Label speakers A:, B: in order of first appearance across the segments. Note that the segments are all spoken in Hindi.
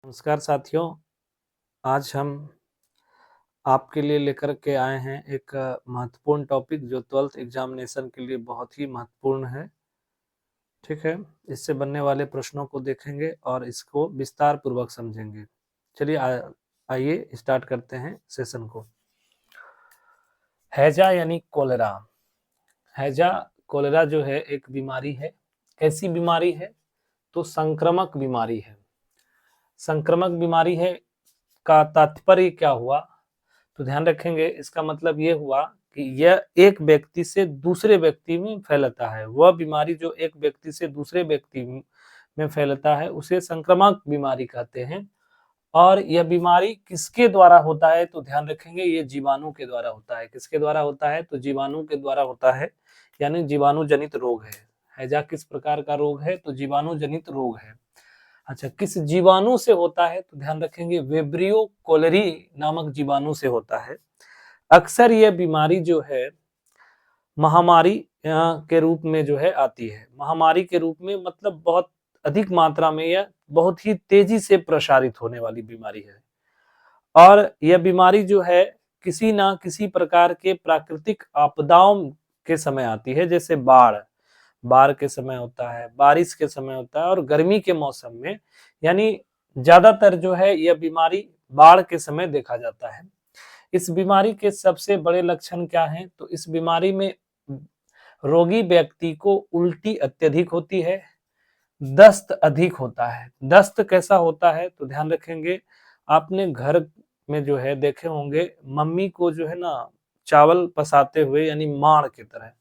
A: नमस्कार साथियों, आज हम आपके लिए लेकर के आए हैं एक महत्वपूर्ण टॉपिक जो 12th एग्जामिनेशन के लिए बहुत ही महत्वपूर्ण है। ठीक है, इससे बनने वाले प्रश्नों को देखेंगे और इसको विस्तार पूर्वक समझेंगे। चलिए आइए स्टार्ट करते हैं सेशन को। हैजा यानी कोलेरा। हैजा कोलेरा जो है एक बीमारी है। कैसी बीमारी है? तो संक्रामक बीमारी है। संक्रामक बीमारी है का तात्पर्य क्या हुआ? तो ध्यान रखेंगे, इसका मतलब ये हुआ कि यह एक व्यक्ति से दूसरे व्यक्ति में फैलता है। वह बीमारी जो एक व्यक्ति से दूसरे व्यक्ति में फैलता है उसे संक्रामक बीमारी कहते हैं। और यह बीमारी किसके द्वारा होता है? तो ध्यान रखेंगे, ये जीवाणु के द्वारा होता है। किसके द्वारा होता है? तो जीवाणु के द्वारा होता है, यानी जीवाणु जनित रोग है। हैजा किस प्रकार का रोग है? तो जीवाणु जनित रोग है। अच्छा, किस जीवाणु से होता है? तो ध्यान रखेंगे, वेब्रियो कोलेरी नामक जीवाणु से होता है। अक्सर यह बीमारी जो है महामारी के रूप में जो है आती है। महामारी के रूप में मतलब बहुत अधिक मात्रा में यह बहुत ही तेजी से प्रसारित होने वाली बीमारी है। और यह बीमारी जो है किसी ना किसी प्रकार के प्राकृतिक आपदाओं के समय आती है, जैसे बाढ़ के समय होता है, बारिश के समय होता है और गर्मी के मौसम में, यानी ज्यादातर जो है यह बीमारी बाढ़ के समय देखा जाता है। इस बीमारी के सबसे बड़े लक्षण क्या हैं? तो इस बीमारी में रोगी व्यक्ति को उल्टी अत्यधिक होती है, दस्त अधिक होता है। दस्त कैसा होता है? तो ध्यान रखेंगे, आपने घर में जो है देखे होंगे मम्मी को जो है ना चावल पसाते हुए, यानी माड़ की तरह।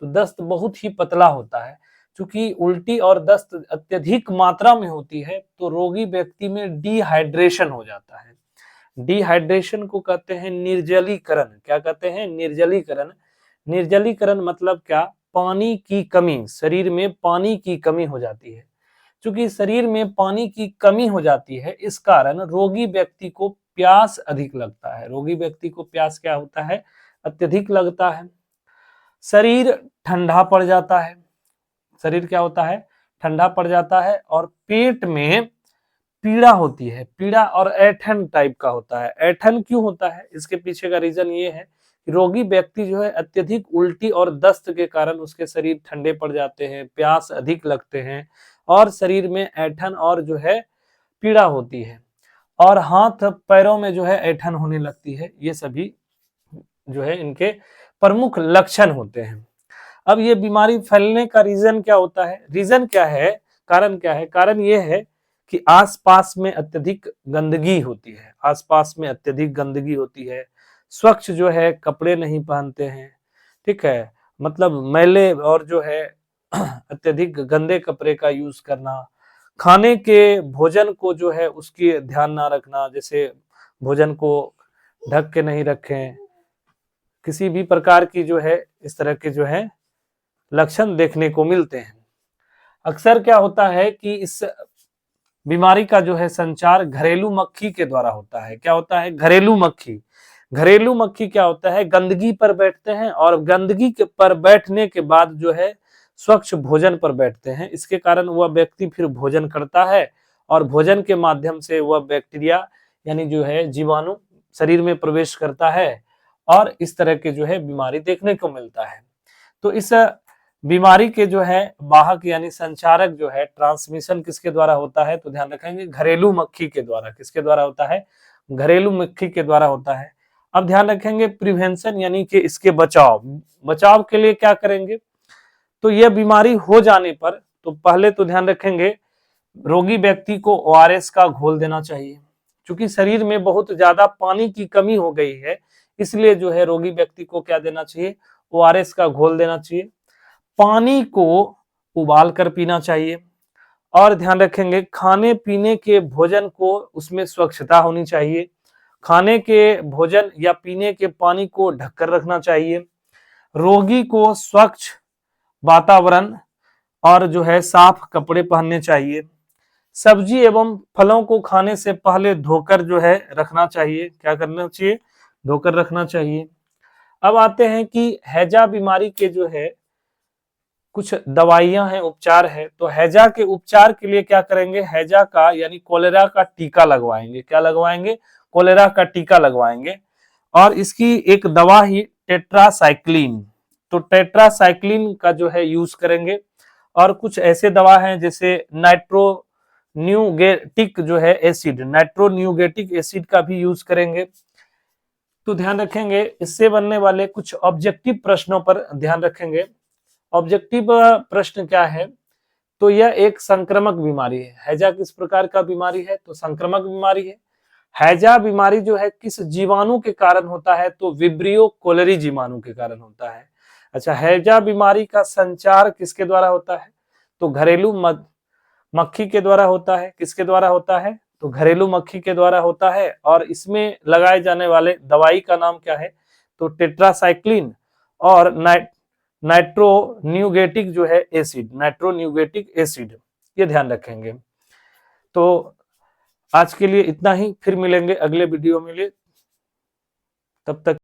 A: तो दस्त बहुत ही पतला होता है। क्योंकि उल्टी और दस्त अत्यधिक मात्रा में होती है तो रोगी व्यक्ति में डिहाइड्रेशन हो जाता है। डिहाइड्रेशन को कहते हैं निर्जलीकरण। क्या कहते हैं? निर्जलीकरण। निर्जलीकरण मतलब क्या? पानी की कमी, शरीर में पानी की कमी हो जाती है। क्योंकि शरीर में पानी की कमी हो जाती है, इस कारण रोगी व्यक्ति को प्यास अधिक लगता है। रोगी व्यक्ति को प्यास क्या होता है? अत्यधिक लगता है। शरीर ठंडा पड़ जाता है। शरीर क्या होता है? ठंडा पड़ जाता है। और पेट में पीड़ा होती है। पीड़ा और ऐंठन टाइप का होता है। ऐंठन क्यों होता है? इसके पीछे का रीजन ये है कि रोगी व्यक्ति जो है अत्यधिक उल्टी और दस्त के कारण उसके शरीर ठंडे पड़ जाते हैं, प्यास अधिक लगते हैं और शरीर में ऐंठन और जो है पीड़ा होती है और हाथ पैरों में जो है ऐंठन होने लगती है। ये सभी जो है इनके प्रमुख लक्षण होते हैं। अब ये बीमारी फैलने का रीजन क्या होता है? रीजन क्या है? कारण क्या है? कारण ये है कि आसपास में अत्यधिक गंदगी होती है। आसपास में अत्यधिक गंदगी होती है। स्वच्छ जो है कपड़े नहीं पहनते हैं। ठीक है, मतलब मैले और जो है अत्यधिक गंदे कपड़े का यूज करना। खाने के भोजन को जो है उसकी ध्यान ना रखना, जैसे भोजन को ढक के नहीं रखें। किसी भी प्रकार की जो है इस तरह के जो है लक्षण देखने को मिलते हैं। अक्सर क्या होता है कि इस बीमारी का जो है संचार घरेलू मक्खी के द्वारा होता है। क्या होता है? घरेलू मक्खी। घरेलू मक्खी क्या होता है? गंदगी पर बैठते हैं और गंदगी के पर बैठने के बाद जो है स्वच्छ भोजन पर बैठते हैं। इसके कारण वह व्यक्ति फिर भोजन करता है और भोजन के माध्यम से वह बैक्टीरिया यानी जो है जीवाणु शरीर में प्रवेश करता है और इस तरह के जो है बीमारी देखने को मिलता है। तो इस बीमारी के जो है वाहक यानी संचारक जो है ट्रांसमिशन किसके द्वारा होता है? तो ध्यान रखेंगे, घरेलू मक्खी के द्वारा। किसके द्वारा होता है? घरेलू मक्खी के द्वारा होता है। अब ध्यान रखेंगे प्रिवेंशन यानी कि इसके बचाव। बचाव के लिए क्या करेंगे? तो यह बीमारी हो जाने पर तो पहले तो ध्यान रखेंगे रोगी व्यक्ति को ओआरएस का घोल देना चाहिए। क्योंकि शरीर में बहुत ज्यादा पानी की कमी हो गई है, इसलिए जो है रोगी व्यक्ति को क्या देना चाहिए? ओआरएस का घोल देना चाहिए। पानी को उबाल कर पीना चाहिए और ध्यान रखेंगे खाने पीने के भोजन को उसमें स्वच्छता होनी चाहिए। खाने के भोजन या पीने के पानी को ढककर रखना चाहिए। रोगी को स्वच्छ वातावरण और जो है साफ कपड़े पहनने चाहिए। सब्जी एवं फलों को खाने से पहले धोकर जो है रखना चाहिए। क्या करना चाहिए? धोकर रखना चाहिए। अब आते हैं कि हैजा बीमारी के जो है कुछ दवाइयां हैं, उपचार है। तो हैजा के उपचार के लिए क्या करेंगे, हैजा का यानी कोलेरा का टीका लगवाएंगे। क्या लगवाएंगे, कोलेरा का टीका लगवाएंगे। और इसकी एक दवा ही टेट्रासाइक्लिन, तो टेट्रासाइक्लिन का जो है यूज करेंगे। और कुछ ऐसे दवा हैं जैसे नाइट्रोन्यूगेटिक जो है एसिड, नाइट्रोन्यूगेटिक एसिड का भी यूज करेंगे। तो ध्यान रखेंगे इससे बनने वाले कुछ ऑब्जेक्टिव प्रश्नों पर ध्यान रखेंगे। ऑब्जेक्टिव प्रश्न क्या है, तो यह एक संक्रामक बीमारी है। हैजा किस प्रकार का बीमारी है, तो संक्रामक बीमारी है। हैजा बीमारी जो है किस जीवाणु के कारण होता है, तो विब्रियो कोलेरी जीवाणु के कारण होता है। अच्छा, हैजा बीमारी का संचार किसके द्वारा होता है, तो घरेलू मक्खी के द्वारा होता है। किसके द्वारा होता है, तो घरेलू मक्खी के द्वारा होता है। और इसमें लगाए जाने वाले दवाई का नाम क्या है, तो टेट्रासाइक्लिन और नाइट्रोन्यूगेटिक जो है एसिड, नाइट्रोन्यूगेटिक एसिड, ये ध्यान रखेंगे। तो आज के लिए इतना ही, फिर मिलेंगे अगले वीडियो में। तब तक